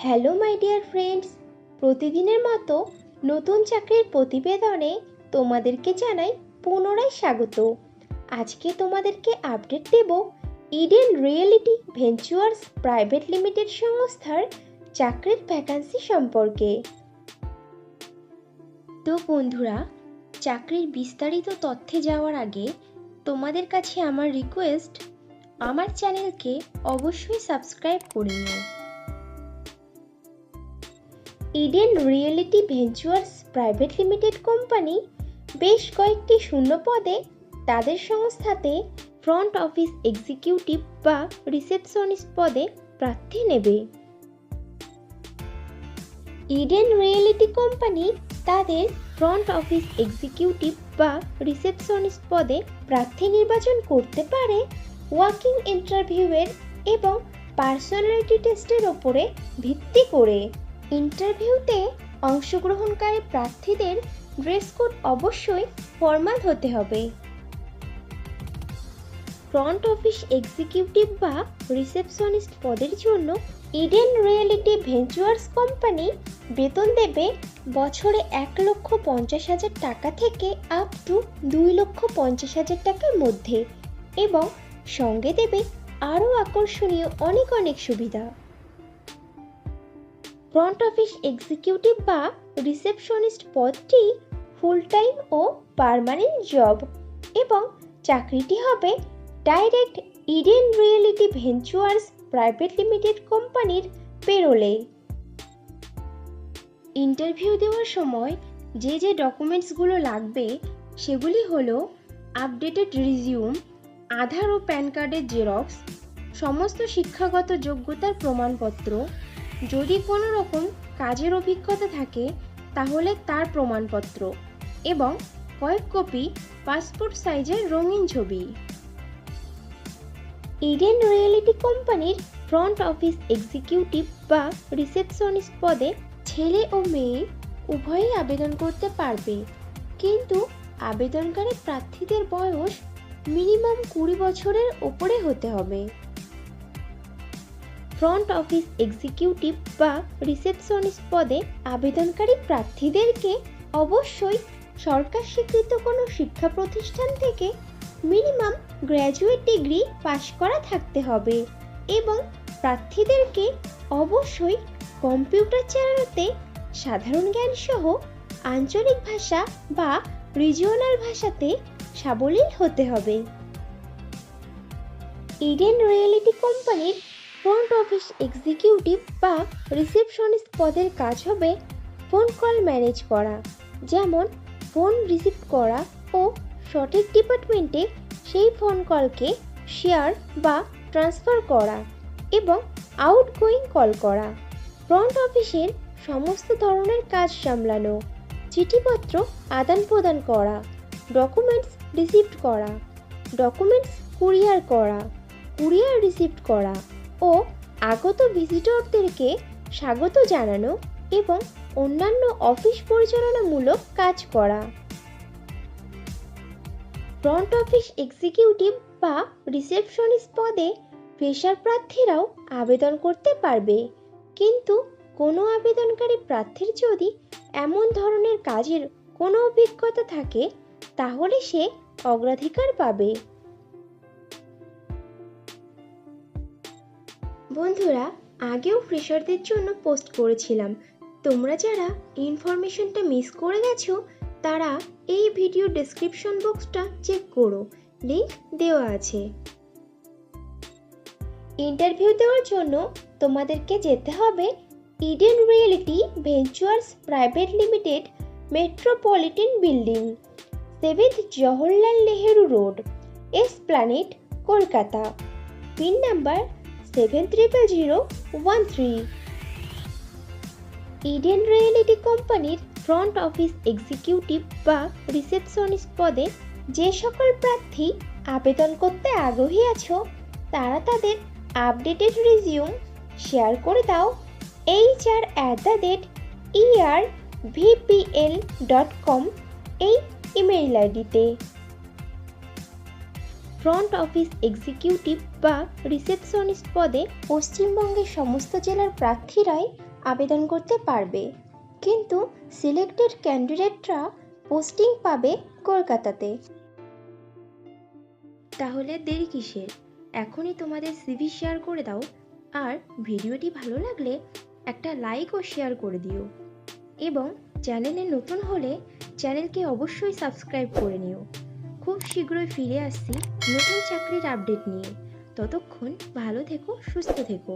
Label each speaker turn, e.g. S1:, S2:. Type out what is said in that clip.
S1: Hello my dear friends, প্রতিদিনের মতো নতুন চাকরির প্রতিবেদনে তোমাদেরকে জানাই পুনরায় স্বাগত। আজকে তোমাদেরকে আপডেট দেব Eden Reality Ventures Private limited সংস্থার চাকরির ভ্যাকান্সি সম্পর্কে। তো বন্ধুরা, চাকরির বিস্তারিত তথ্যে যাওয়ার আগে তোমাদের কাছে আমার রিকোয়েস্ট, আমার চ্যানেলকে অবশ্যই সাবস্ক্রাইব করে নিও। Eden Reality Ventures Private Limited company বেশ কয়েকটি শূন্য পদে তাদের সংস্থাতে ফ্রন্ট অফিস এক্সিকিউটিভ বা রিসেপশনিস্ট পদে প্রার্থী নেবে। ইডেন রিয়েলিটি কোম্পানি তাদের ফ্রন্ট অফিস এক্সিকিউটিভ বা রিসেপশনিস্ট পদে প্রার্থী নির্বাচন করতে পারে ওয়াকিং ইন্টারভিউয়ের এবং পার্সোনালিটি টেস্টের ওপরে ভিত্তি করে। ইন্টারভিউতে অংশগ্রহণকারী প্রার্থীদের ড্রেস কোড অবশ্যই ফর্মাল হতে হবে। ফ্রন্ট অফিস এক্সিকিউটিভ বা রিসেপশনিস্ট পদের জন্য ইডেন রিয়েলিটি ভেঞ্চুয়ার্স কোম্পানি বেতন দেবে বছরে 1,50,000 টাকা থেকে আপ টু 2,50,000 টাকার মধ্যে এবং সঙ্গে দেবে আরও আকর্ষণীয় অনেক সুবিধা। ফ্রন্ট অফিস এক্সিকিউটিভ বা রিসেপশনিস্ট পদটি ফুল টাইম ও পার্মানেন্ট জব এবং চাকরিটি হবে direct Eden Reality Ventures Private Limited কোম্পানির পেরোলে। ইন্টারভিউ দেওয়ার সময় যে ডকুমেন্টসগুলো লাগবে সেগুলি হলো আপডেটেড রিজিউম, আধার ও প্যান কার্ডের জেরক্স, সমস্ত শিক্ষাগত যোগ্যতার প্রমাণপত্র, যদি কোনো রকম কাজের অভিজ্ঞতা থাকে তাহলে তার প্রমাণপত্র এবং কয়েক কপি পাসপোর্ট সাইজের রঙিন ছবি। ইডেন রিয়েলিটি কোম্পানির ফ্রন্ট অফিস এক্সিকিউটিভ বা রিসেপশনিস্ট পদে ছেলে ও মেয়ে উভয়ই আবেদন করতে পারবে, কিন্তু আবেদনকারী প্রার্থীদের বয়স মিনিমাম 20 বছরের ওপরে হতে হবে। ফ্রন্ট অফিস এক্সিকিউটিভ বা রিসেপশনিস্ট পদে আবেদনকারী প্রার্থীদেরকে অবশ্যই সরকার স্বীকৃত কোনো শিক্ষা প্রতিষ্ঠান থেকে মিনিমাম গ্র্যাজুয়েট ডিগ্রি পাশ করা থাকতে হবে এবং প্রার্থীদেরকে অবশ্যই কম্পিউটার চালানোতে সাধারণ জ্ঞান সহ আঞ্চলিক ভাষা বা রিজিওনাল ভাষাতে সাবলীল হতে হবে। ইডেন রিয়েলিটি কোম্পানির ফ্রন্ট অফিস এক্সিকিউটিভ বা রিসেপশনিস্ট পদের কাজ হবে ফোন কল ম্যানেজ করা, যেমন ফোন রিসিভ করা ও সঠিক ডিপার্টমেন্টে সেই ফোন কলকে শেয়ার বা ট্রান্সফার করা এবং আউটগোয়িং কল করা, ফ্রন্ট অফিসের সমস্ত ধরনের কাজ সামলানো, চিঠিপত্র আদান প্রদান করা, ডকুমেন্টস রিসিভ করা, ডকুমেন্টস কুরিয়ার করা, কুরিয়ার রিসিভ করা ও আগত ভিজিটরদেরকে স্বাগত জানানো এবং অন্যান্য অফিস পরিচালনামূলক কাজ করা। ফ্রন্ট অফিস এক্সিকিউটিভ বা রিসেপশনিস্ট পদে ফ্রেশার প্রার্থীরাও আবেদন করতে পারবে, কিন্তু কোনো আবেদনকারী প্রার্থীর যদি এমন ধরনের কাজের কোনো অভিজ্ঞতা থাকে তাহলে সে অগ্রাধিকার পাবে। বন্ধুরা, আগেও ফ্রেশারদের জন্য পোস্ট করেছিলাম, তোমরা যারা ইনফরমেশনটা মিস করে গেছো তারা এই ভিডিও ডেসক্রিপশন বক্সটা চেক করো, লিংক দেওয়া আছে। ইন্টারভিউ দেওয়ার জন্য তোমাদেরকে যেতে হবে Eden Reality Ventures Private Limited, Metropolitan Building, 7th Jawaharlal Nehru road, Esplanade, Kolkata, pin number 700013। Eden Reality কোম্পানির ফ্রন্ট অফিস এক্সিকিউটিভ বা রিসেপশনিস্ট পদে যে সকল প্রার্থী আবেদন করতে আগ্রহী আছো তারা তাদের আপডেটেড রিজিউম শেয়ার করে দাও hr@ervpl.com এই ইমেইল আইডিতে। ফ্রন্ট অফিস এক্সিকিউটিভ বা রিসেপশনিস্ট পদে পশ্চিমবঙ্গের সমস্ত জেলার প্রার্থীরাই আবেদন করতে পারবে, কিন্তু সিলেক্টেড ক্যান্ডিডেটরা পোস্টিং পাবে কলকাতাতে। তাহলে দেরি কিসের? এখনই তোমাদের সিভি শেয়ার করে দাও, আর ভিডিওটি ভালো লাগলে একটা লাইক ও শেয়ার করে দিও, এবং চ্যানেলে নতুন হলে চ্যানেলকে অবশ্যই সাবস্ক্রাইব করে নিও। খুব শীঘ্রই ফিরে আসছি নতুন চাকরির আপডেট নিয়ে। ততক্ষণ ভালো থেকো, সুস্থ থেকো।